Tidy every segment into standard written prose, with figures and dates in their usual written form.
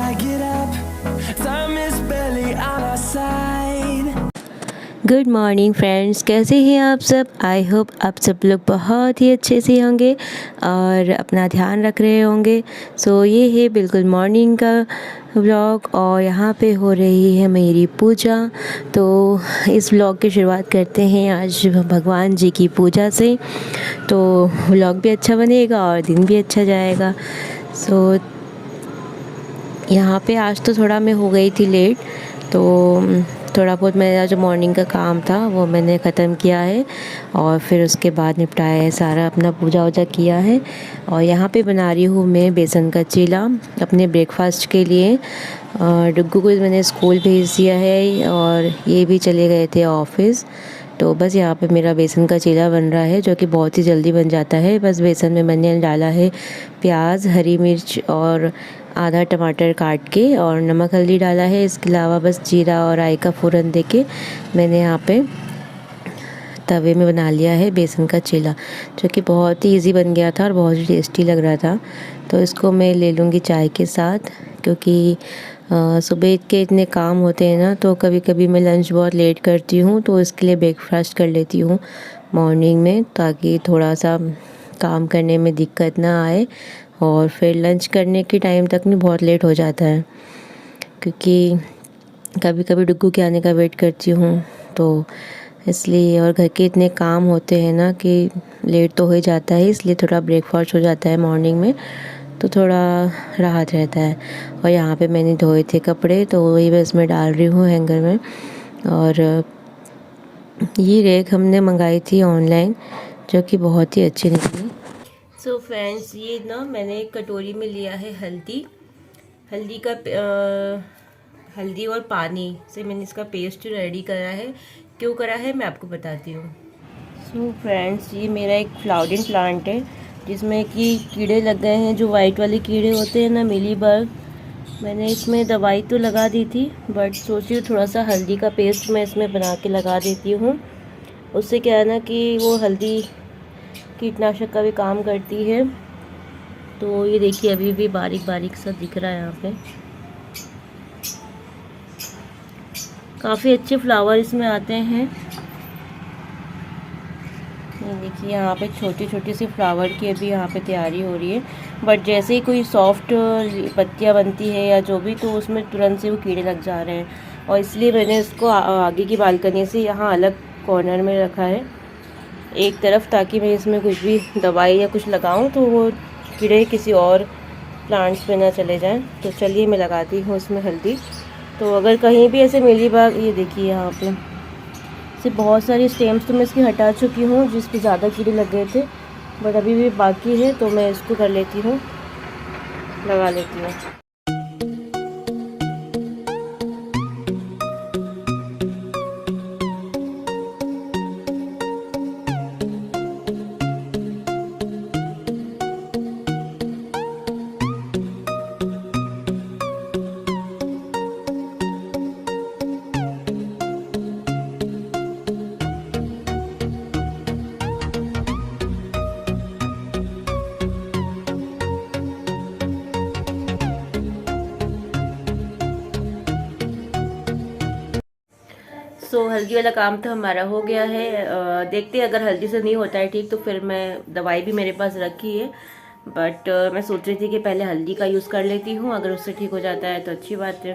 I get up, time is barely on our side. Good morning friends, कैसे हैं आप सब। आई होप आप सब लोग बहुत ही अच्छे से होंगे और अपना ध्यान रख रहे होंगे। सो ये है बिल्कुल मॉर्निंग का व्लॉग और यहाँ पे हो रही है मेरी पूजा। तो इस व्लॉग की शुरुआत करते हैं आज भगवान जी की पूजा से, तो व्लॉग भी अच्छा बनेगा और दिन भी अच्छा जाएगा। सो यहाँ पे आज तो थोड़ा मैं हो गई थी लेट, तो थोड़ा बहुत मेरा जो मॉर्निंग का काम था वो मैंने ख़त्म किया है और फिर उसके बाद निपटाया है सारा, अपना पूजा वूजा किया है। और यहाँ पे बना रही हूँ मैं बेसन का चीला अपने ब्रेकफास्ट के लिए। डुग्गू को मैंने स्कूल भेज दिया है और ये भी चले गए थे ऑफिस। तो बस यहाँ पे मेरा बेसन का चीला बन रहा है जो कि बहुत ही जल्दी बन जाता है। बस बेसन में मैंने डाला है प्याज, हरी मिर्च और आधा टमाटर काट के और नमक हल्दी डाला है। इसके अलावा बस जीरा और राई का फ़ोरन देके मैंने यहाँ पे तवे में बना लिया है बेसन का चीला, जो कि बहुत ही इजी बन गया था और बहुत ही टेस्टी लग रहा था। तो इसको मैं ले लूँगी चाय के साथ, क्योंकि सुबह के इतने काम होते हैं ना, तो कभी कभी मैं लंच बहुत लेट करती हूँ, तो इसके लिए ब्रेकफास्ट कर लेती हूँ मॉर्निंग में, ताकि थोड़ा सा काम करने में दिक्कत ना आए और फिर लंच करने के टाइम तक नहीं बहुत लेट हो जाता है, क्योंकि कभी कभी डुग्गू के आने का वेट करती हूँ तो इसलिए। और घर के इतने काम होते हैं ना कि लेट तो हो ही जाता है, इसलिए थोड़ा ब्रेकफास्ट हो जाता है मॉर्निंग में, तो थोड़ा राहत रहता है। और यहाँ पे मैंने धोए थे कपड़े, तो वही बस मैं डाल रही हूँ हैंगर में। और ये रैक हमने मंगाई थी ऑनलाइन, जो कि बहुत ही अच्छी निकली। सो फ्रेंड्स, ये ना मैंने एक कटोरी में लिया है हल्दी का हल्दी और पानी से मैंने इसका पेस्ट रेडी करा है। क्यों करा है मैं आपको बताती हूँ। सो फ्रेंड्स, ये मेरा एक फ्लावरिंग प्लांट है जिसमें कि कीड़े लग गए हैं, जो वाइट वाले कीड़े होते हैं ना, मिलीबग। मैंने इसमें दवाई तो लगा दी थी, बट सोची थोड़ा सा हल्दी का पेस्ट मैं इसमें बना के लगा देती हूँ। उससे क्या है ना कि वो हल्दी कीटनाशक का भी काम करती है। तो ये देखिए अभी भी बारीक बारीक सा दिख रहा है यहाँ पे। काफ़ी अच्छे फ्लावर इसमें आते हैं। ये देखिए यहाँ पे छोटी छोटी सी फ्लावर की अभी यहाँ पे तैयारी हो रही है, बट जैसे ही कोई सॉफ्ट पत्तियाँ बनती है या जो भी, तो उसमें तुरंत से वो कीड़े लग जा रहे हैं। और इसलिए मैंने इसको आगे की बालकनी से यहाँ अलग कॉर्नर में रखा है एक तरफ, ताकि मैं इसमें कुछ भी दवाई या कुछ लगाऊं तो वो कीड़े किसी और प्लांट्स पे ना चले जाएं। तो चलिए मैं लगाती हूँ इसमें हल्दी। तो अगर कहीं भी ऐसे मिलीबग, ये देखिए यहाँ पे से बहुत सारी स्टेम्स तो मैं इसकी हटा चुकी हूँ जिस पे ज़्यादा कीड़े लग गए थे, बट अभी भी बाकी है, तो मैं इसको कर लेती हूँ, लगा लेती हूँ। हल्दी वाला काम तो हमारा हो गया है। देखते हैं, अगर हल्दी से नहीं होता है ठीक, तो फिर मैं दवाई भी मेरे पास रखी है, बट मैं सोच रही थी कि पहले हल्दी का यूज़ कर लेती हूँ। अगर उससे ठीक हो जाता है तो अच्छी बात है।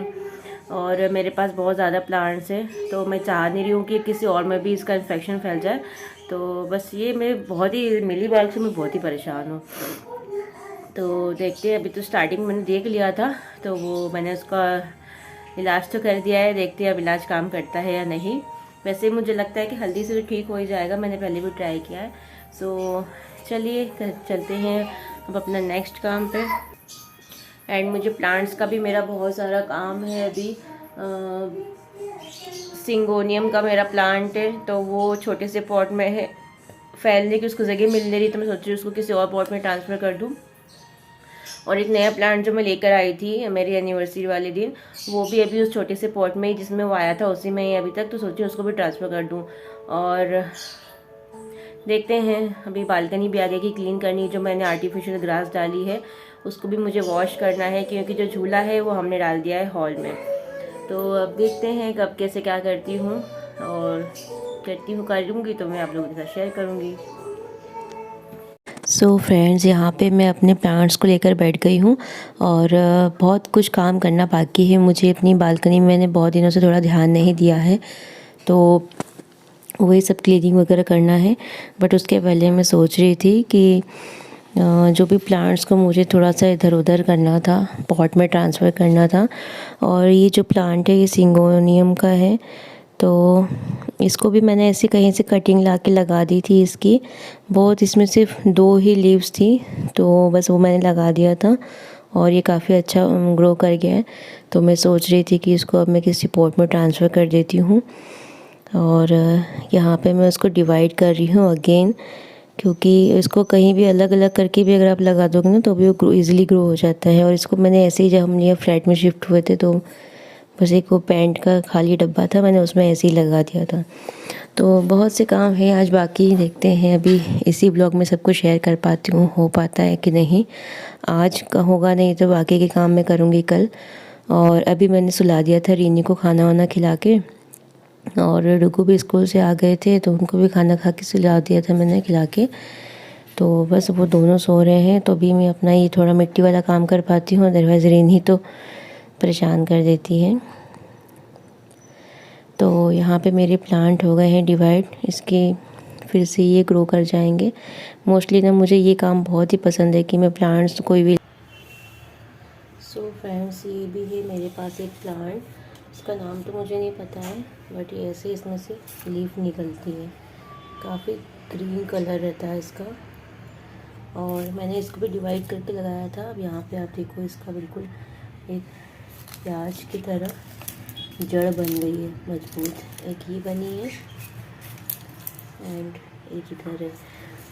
और मेरे पास बहुत ज़्यादा प्लांट्स हैं, तो मैं चाह नहीं रही हूँ कि किसी और में भी इसका इन्फेक्शन फैल जाए। तो बस ये मैं बहुत ही मिलीबग से मैं बहुत ही परेशान हूँ। तो देखते हैं, अभी तो स्टार्टिंग मैंने देख लिया था, तो वो मैंने उसका इलाज तो कर दिया है। देखते हैं अब इलाज काम करता है या नहीं। वैसे मुझे लगता है कि हल्दी से तो ठीक हो ही जाएगा, मैंने पहले भी ट्राई किया है। सो चलिए चलते हैं अब अपना नेक्स्ट काम पे। एंड मुझे प्लांट्स का भी मेरा बहुत सारा काम है अभी। सिंगोनियम का मेरा प्लांट है, तो वो छोटे से पॉट में है, फैलने की उसको जगह मिल नहीं रही, तो मैं सोच रही हूँ उसको किसी और पॉट में ट्रांसफ़र कर दूँ। और एक नया प्लांट जो मैं लेकर आई थी मेरी एनिवर्सरी वाले दिन, वो भी अभी उस छोटे से पॉट में ही जिसमें वो आया था उसी में ही अभी तक, तो सोची उसको भी ट्रांसफ़र कर दूँ। और देखते हैं, अभी बालकनी भी आगे की क्लीन करनी, जो मैंने आर्टिफिशियल ग्रास डाली है उसको भी मुझे वॉश करना है, क्योंकि जो झूला है वो हमने डाल दिया है हॉल में। तो अब देखते हैं कब कैसे क्या करती हूँ, और करूँगी तो मैं आप लोगों के साथ शेयर करूँगी। सो फ्रेंड्स, यहाँ पे मैं अपने प्लांट्स को लेकर बैठ गई हूँ, और बहुत कुछ काम करना बाकी है मुझे। अपनी बालकनी में मैंने बहुत दिनों से थोड़ा ध्यान नहीं दिया है, तो वही सब क्लीनिंग वगैरह करना है। बट उसके पहले मैं सोच रही थी कि जो भी प्लांट्स को मुझे थोड़ा सा इधर उधर करना था, पॉट में ट्रांसफ़र करना था। और ये जो प्लांट है ये सिंगोनियम का है, तो इसको भी मैंने ऐसे कहीं से कटिंग ला के लगा दी थी इसकी। बहुत इसमें सिर्फ 2 ही लीव्स थी, तो बस वो मैंने लगा दिया था, और ये काफ़ी अच्छा ग्रो कर गया है। तो मैं सोच रही थी कि इसको अब मैं किसी पॉट में ट्रांसफ़र कर देती हूँ। और यहाँ पे मैं उसको डिवाइड कर रही हूँ अगेन, क्योंकि इसको कहीं भी अलग अलग करके भी अगर आप लगा दोगे ना तो भी वो ईज़िली ग्रो हो जाता है। और इसको मैंने ऐसे ही, जब हम ये फ्लैट में शिफ्ट हुए थे, तो बस एक वो पेंट का खाली डब्बा था, मैंने उसमें ऐसे ही लगा दिया था। तो बहुत से काम है आज बाकी, देखते हैं अभी इसी ब्लॉग में सब कुछ शेयर कर पाती हूँ, हो पाता है कि नहीं। आज का होगा, नहीं तो बाकी के काम मैं करूँगी कल। और अभी मैंने सुला दिया था रीनी को खाना वाना खिला के, और रुकू भी स्कूल से आ गए थे तो उनको भी खाना खा के सुला दिया था मैंने खिला के। तो बस वो दोनों सो रहे हैं, तो अभी मैं अपना ये थोड़ा मिट्टी वाला काम कर पाती हूँ, अदरवाइज़ रीनी तो परेशान कर देती है। तो यहाँ पे मेरे प्लांट हो गए हैं डिवाइड, इसके फिर से ये ग्रो कर जाएंगे। मोस्टली ना मुझे ये काम बहुत ही पसंद है कि मैं प्लांट्स कोई भी। सो फ्रेंड्स, ये भी है मेरे पास एक प्लांट, इसका नाम तो मुझे नहीं पता है, बट ये ऐसे इसमें से लीफ निकलती है, काफ़ी ग्रीन कलर रहता है इसका। और मैंने इसको भी डिवाइड करके लगाया था। अब यहाँ पे आप देखो, इसका बिल्कुल एक प्याज की तरह जड़ बन गई है मजबूत। एक ये बनी है एंड एक इधर है,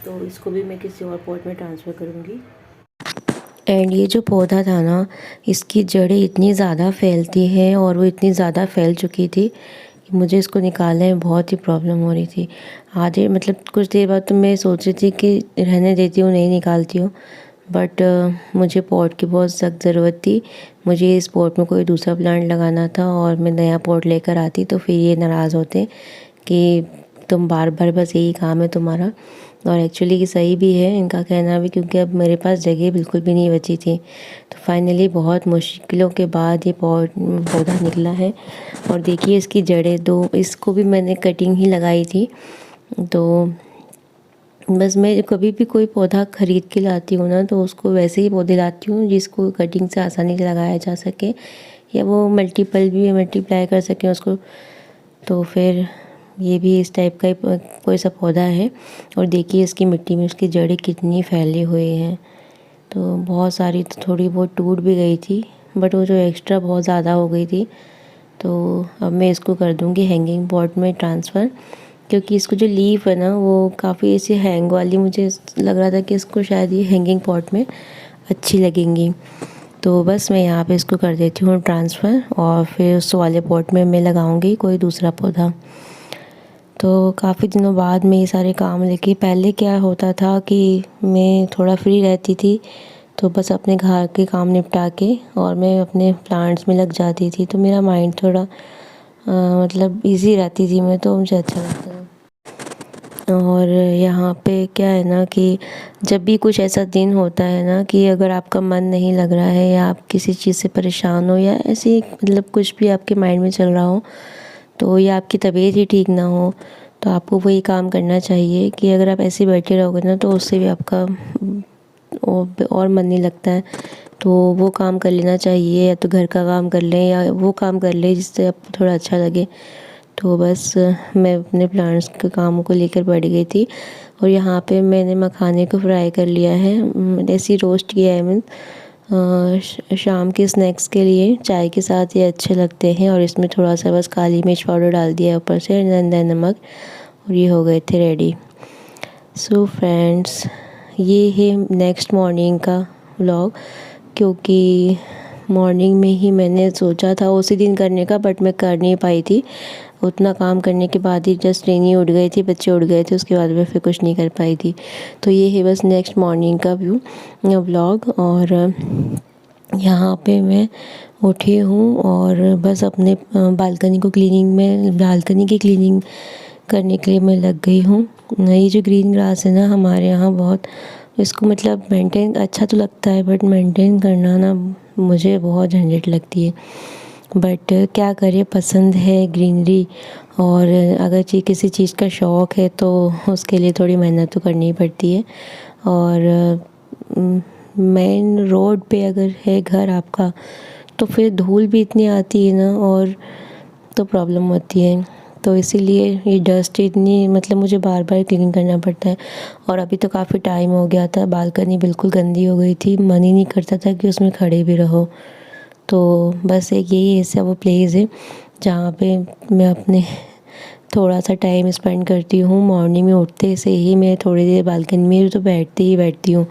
तो इसको भी मैं किसी और पॉट में ट्रांसफ़र करूँगी। एंड ये जो पौधा था ना, इसकी जड़ें इतनी ज़्यादा फैलती हैं, और वो इतनी ज़्यादा फैल चुकी थी कि मुझे इसको निकालने में बहुत ही प्रॉब्लम हो रही थी। आधे मतलब कुछ देर बाद तो मैं सोच रही थी कि रहने देती हूँ, नहीं निकालती हूँ, बट मुझे पॉट की बहुत सख्त ज़रूरत थी। मुझे इस पॉट में कोई दूसरा प्लांट लगाना था, और मैं नया पॉट लेकर आती तो फिर ये नाराज़ होते कि तुम बार बार बस यही काम है तुम्हारा। और एक्चुअली कि सही भी है इनका कहना भी, क्योंकि अब मेरे पास जगह बिल्कुल भी नहीं बची थी। तो फाइनली बहुत मुश्किलों के बाद ये पौधा निकला है। और देखिए इसकी जड़ें दो, इसको भी मैंने कटिंग ही लगाई थी। तो बस मैं कभी भी कोई पौधा ख़रीद के लाती हूँ ना, तो उसको वैसे ही पौधे लाती हूँ जिसको कटिंग से आसानी से लगाया जा सके, या वो मल्टीप्लाई कर सकें उसको। तो फिर ये भी इस टाइप का ही कोई सा पौधा है। और देखिए इसकी मिट्टी में उसकी जड़ें कितनी फैली हुई हैं। तो बहुत सारी तो थोड़ी बहुत टूट भी गई थी, बट वो जो एक्स्ट्रा बहुत ज़्यादा हो गई थी। तो अब मैं इसको कर दूँगी हैंगिंग पॉट में ट्रांसफ़र, क्योंकि इसको जो लीफ है ना वो काफ़ी ऐसी हैंग वाली, मुझे लग रहा था कि इसको शायद ये हैंगिंग पॉट में अच्छी लगेंगी। तो बस मैं यहाँ पे इसको कर देती हूँ ट्रांसफ़र, और फिर उस वाले पॉट में मैं लगाऊंगी कोई दूसरा पौधा। तो काफ़ी दिनों बाद मैं ये सारे काम लेके, पहले क्या होता था कि मैं थोड़ा फ्री रहती थी तो बस अपने घर के काम निपटा के और मैं अपने प्लांट्स में लग जाती थी, तो मेरा माइंड थोड़ा मतलब इजी रहती थी मैं, तो मुझे अच्छा लगता था। और यहाँ पे क्या है ना कि जब भी कुछ ऐसा दिन होता है ना कि अगर आपका मन नहीं लग रहा है, या आप किसी चीज़ से परेशान हो, या ऐसे मतलब कुछ भी आपके माइंड में चल रहा हो, तो या आपकी तबीयत ही ठीक ना हो, तो आपको वही काम करना चाहिए कि अगर आप ऐसे बैठे रहोगे ना तो उससे भी आपका और मन नहीं लगता है। तो वो काम कर लेना चाहिए, या तो घर का काम कर लें या वो काम कर लें जिससे आपको थोड़ा अच्छा लगे। तो बस मैं अपने प्लांट्स के कामों को लेकर बैठ गई थी। और यहाँ पे मैंने मखाने को फ्राई कर लिया है, ऐसे रोस्ट किया है मैं, शाम के स्नैक्स के लिए चाय के साथ ये अच्छे लगते हैं। और इसमें थोड़ा सा बस काली मिर्च पाउडर डाल दिया ऊपर से, नमक, और ये हो गए थे रेडी। सो फ्रेंड्स, ये है नेक्स्ट मॉर्निंग का व्लॉग, क्योंकि मॉर्निंग में ही मैंने सोचा था उसी दिन करने का, बट मैं कर नहीं पाई थी। उतना काम करने के बाद ही जस्ट रेनी उठ गई थी, बच्चे उठ गए थे, उसके बाद मैं फिर कुछ नहीं कर पाई थी। तो ये है बस नेक्स्ट मॉर्निंग का व्लॉग। और यहाँ पे मैं उठी हूँ और बस अपने बालकनी की क्लीनिंग करने के लिए मैं लग गई हूँ। ये जो ग्रीन ग्रास है ना हमारे यहाँ बहुत, इसको मतलब मेंटेन अच्छा तो लगता है, बट मेंटेन करना ना मुझे बहुत झंझट लगती है। बट क्या करें, पसंद है ग्रीनरी, और अगर किसी चीज़ का शौक़ है तो उसके लिए थोड़ी मेहनत तो करनी ही पड़ती है। और मेन रोड पे अगर है घर आपका तो फिर धूल भी इतनी आती है ना, और तो प्रॉब्लम होती है। तो इसीलिए ये डस्ट इतनी मतलब मुझे बार बार क्लीन करना पड़ता है। और अभी तो काफ़ी टाइम हो गया था, बालकनी बिल्कुल गंदी हो गई थी, मन ही नहीं करता था कि उसमें खड़े भी रहो। तो बस एक यही ऐसा वो प्लेस है जहाँ पे मैं अपने थोड़ा सा टाइम स्पेंड करती हूँ। मॉर्निंग में उठते से ही मैं थोड़ी देर बालकनी में तो बैठती हूँ,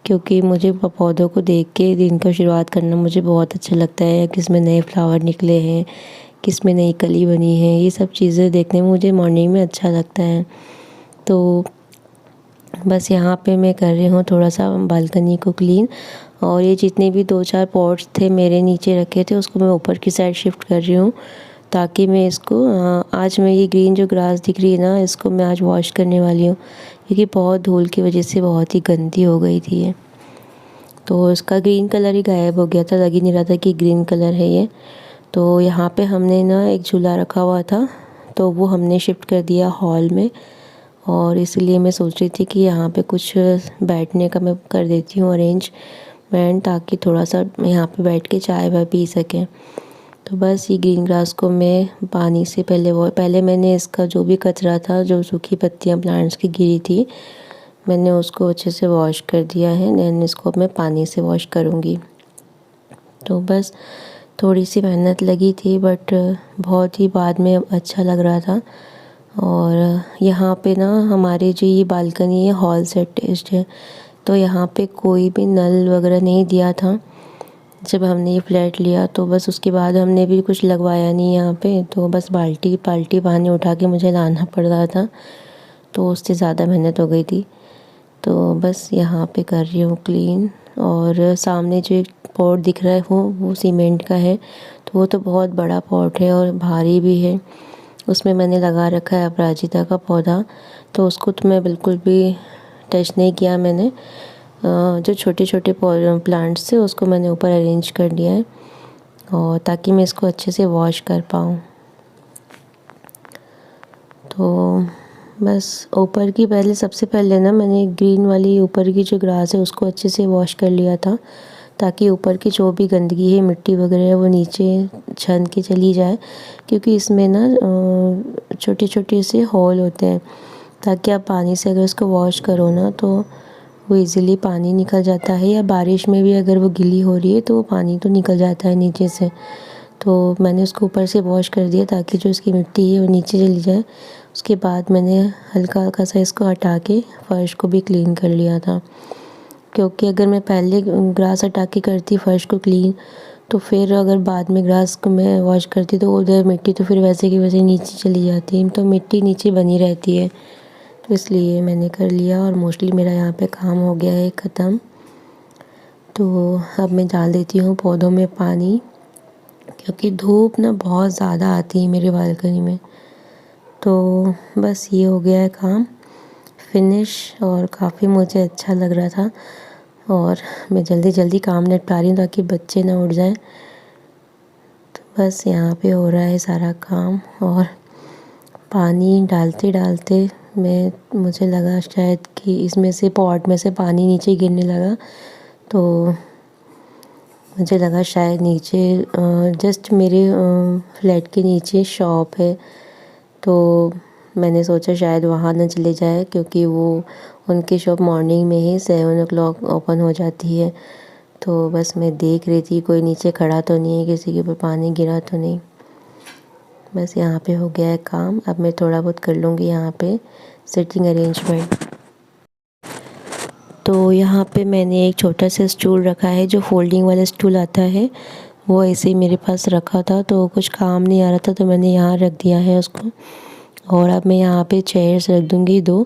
क्योंकि मुझे पौधों को देख के दिन का शुरुआत करना मुझे बहुत अच्छा लगता है। किस में नए फ्लावर निकले हैं, किस में नई कली बनी है, ये सब चीज़ें देखने में मुझे मॉर्निंग में अच्छा लगता है। तो बस यहाँ पे मैं कर रही हूँ थोड़ा सा बालकनी को क्लीन। और ये जितने भी 2-4 पॉट्स थे मेरे नीचे रखे थे, उसको मैं ऊपर की साइड शिफ्ट कर रही हूँ, ताकि मैं इसको आज मैं ये ग्रीन जो ग्रास दिख रही है ना, इसको मैं आज वॉश करने वाली हूँ, क्योंकि बहुत धूल की वजह से बहुत ही गंदी हो गई थी ये। तो इसका ग्रीन कलर ही गायब हो गया था, लग ही नहीं रहा था कि ग्रीन कलर है ये। तो यहाँ पे हमने ना एक झूला रखा हुआ था, तो वो हमने शिफ्ट कर दिया हॉल में। और इसलिए मैं सोच रही थी कि यहाँ पे कुछ बैठने का मैं कर देती हूँ अरेंजमेंट, ताकि थोड़ा सा यहाँ पे बैठ के चाय वाय पी सकें। तो बस ये ग्रीन ग्रास को मैं पानी से पहले मैंने इसका जो भी कचरा था, जो सूखी पत्तियाँ प्लांट्स की गिरी थी, मैंने उसको अच्छे से वॉश कर दिया है। देन इसको मैं पानी से वॉश करूँगी। तो बस थोड़ी सी मेहनत लगी थी, बट बहुत ही बाद में अच्छा लग रहा था। और यहाँ पे ना हमारे जो ये बालकनी है हॉल से अटैच्ड है, तो यहाँ पे कोई भी नल वगैरह नहीं दिया था जब हमने ये फ्लैट लिया। तो बस उसके बाद हमने भी कुछ लगवाया नहीं यहाँ पे, तो बस बाल्टी पानी उठा के मुझे लाना पड़ रहा था, तो उससे ज़्यादा मेहनत हो गई थी। तो बस यहाँ पे कर रही हूँ क्लीन। और सामने जो एक पॉट दिख रहा है वो सीमेंट का है, तो वो तो बहुत बड़ा पॉट है और भारी भी है। उसमें मैंने लगा रखा है अपराजिता का पौधा, तो उसको तो मैं बिल्कुल भी टच नहीं किया मैंने। जो छोटे छोटे प्लांट्स थे उसको मैंने ऊपर अरेंज कर दिया है, और ताकि मैं इसको अच्छे से वॉश कर पाऊँ। तो बस ऊपर की सबसे पहले ना मैंने ग्रीन वाली ऊपर की जो ग्रास है उसको अच्छे से वॉश कर लिया था, ताकि ऊपर की जो भी गंदगी है, मिट्टी वगैरह है, वो नीचे छन के चली जाए। क्योंकि इसमें ना छोटे छोटे से होल होते हैं, ताकि आप पानी से अगर इसको वॉश करो ना तो वो इजीली पानी निकल जाता है, या बारिश में भी अगर वो गीली हो रही है तो वो पानी तो निकल जाता है नीचे से। तो मैंने उसको ऊपर से वॉश कर दिया ताकि जो इसकी मिट्टी है वो नीचे चली जाए। उसके बाद मैंने हल्का हल्का सा इसको हटा के फ़र्श को भी क्लीन कर लिया था, क्योंकि अगर मैं पहले ग्रास हटा के करती फ़र्श को क्लीन, तो फिर अगर बाद में ग्रास को मैं वॉश करती तो उधर मिट्टी तो फिर वैसे की वैसे नीचे चली जाती है, तो मिट्टी नीचे बनी रहती है। तो इसलिए मैंने कर लिया, और मोस्टली मेरा यहाँ पे काम हो गया है ख़त्म। तो अब मैं डाल देती हूँ पौधों में पानी, क्योंकि धूप ना बहुत ज़्यादा आती है मेरे बालकनी में। तो बस ये हो गया है काम फिनिश, और काफ़ी मुझे अच्छा लग रहा था। और मैं जल्दी जल्दी काम निपटा रही हूँ ताकि बच्चे ना उठ जाएं। तो बस यहाँ पे हो रहा है सारा काम, और पानी डालते डालते मुझे लगा शायद कि इसमें से पॉट में से पानी नीचे गिरने लगा, तो मुझे लगा शायद नीचे जस्ट मेरे फ्लैट के नीचे शॉप है, तो मैंने सोचा शायद वहाँ ना चले जाए, क्योंकि वो उनकी शॉप मॉर्निंग में ही 7 o'clock ओपन हो जाती है। तो बस मैं देख रही थी कोई नीचे खड़ा तो नहीं है, किसी के ऊपर पानी गिरा तो नहीं। बस यहाँ पे हो गया है काम। अब मैं थोड़ा बहुत कर लूँगी यहाँ पे सिटिंग अरेंजमेंट। तो तो यहाँ पे मैंने एक छोटा सा स्टूल रखा है, जो फोल्डिंग वाला स्टूल आता है वो ऐसे ही मेरे पास रखा था, तो कुछ काम नहीं आ रहा था तो मैंने यहाँ रख दिया है उसको। और अब मैं यहाँ पे चेयर्स रख दूँगी 2।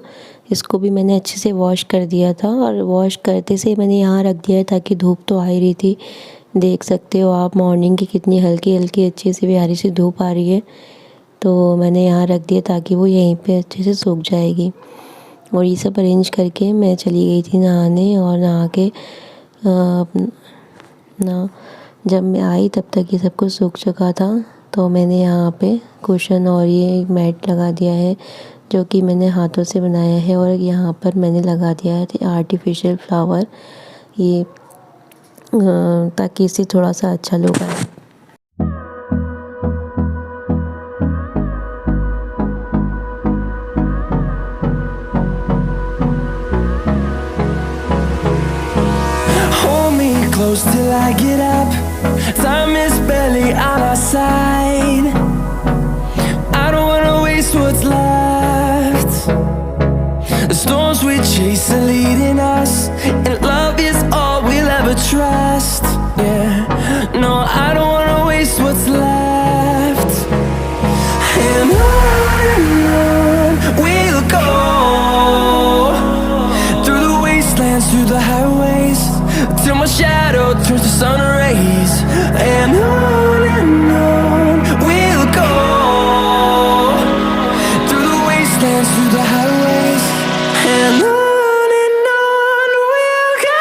इसको भी मैंने अच्छे से वॉश कर दिया था, और वॉश करते से मैंने यहाँ रख दिया है ताकि धूप तो आ ही रही थी। देख सकते हो आप मॉर्निंग की कितनी हल्की हल्की अच्छे से प्यारी सी धूप आ रही है। तो मैंने यहाँ रख दिया ताकि वो यहीं पे अच्छे से सूख जाएगी। और ये सब अरेंज करके मैं चली गई थी नहाने, और नहा के ना जब मैं आई तब तक ये सब कुछ सूख चुका था। तो मैंने यहाँ पे कुशन और ये मैट लगा दिया है, जो कि मैंने हाथों से बनाया है। और यहाँ पर मैंने लगा दिया है आर्टिफिशियल फ्लावर, ये ताकि इससे थोड़ा सा अच्छा लुक आए। Hold me close till I get up. Time is barely on our side. I don't wanna waste what's left. The storms we chase are leading us, and love is all we'll ever trust. Yeah, no, I don't wanna waste what's left. And on we'll go, through the wastelands, through the highways, till my shadow turns to sun rays. And on we'll go, through the wastelands, through the highways, and on we'll go.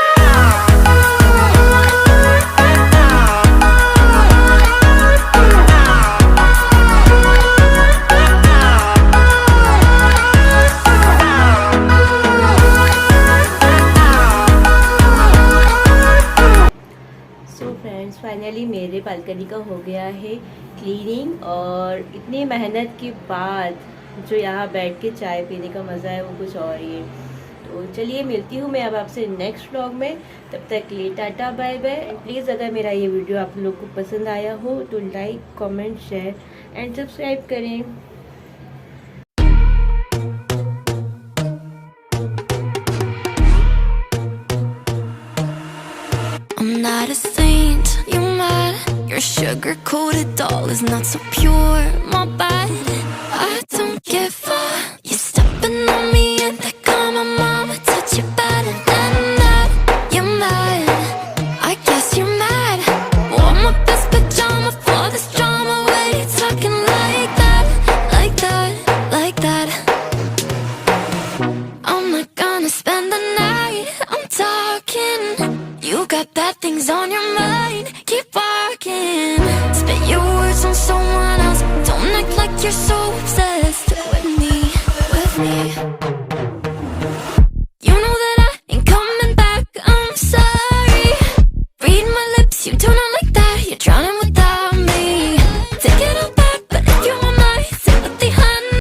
So friends, finally मेरे balcony का हो गया है cleaning, और इतनी मेहनत के बाद जो यहाँ बैठ के चाय पीने का मज़ा है वो कुछ और ही है। तो चलिए मिलती हूँ मैं अब आपसे नेक्स्ट व्लॉग में। तब तक के लिए tata bye bye. And please अगर मेरा ये वीडियो आप लोग को पसंद आया हो तो like, comment, share and subscribe करें। I'm not a saint, you mad? Your sugar-coated doll is not so pure, my bad. I don't give a, you're stepping on me and that got my mama touch you better than that. You're mad, I guess you're mad. Wore my best pajama for this drama. Why you talking like that, like that, like that? I'm not gonna spend the night, I'm talking. You got bad things on your mind, keep walking. Spit your words on someone else, don't act like you're so obsessed with me, with me.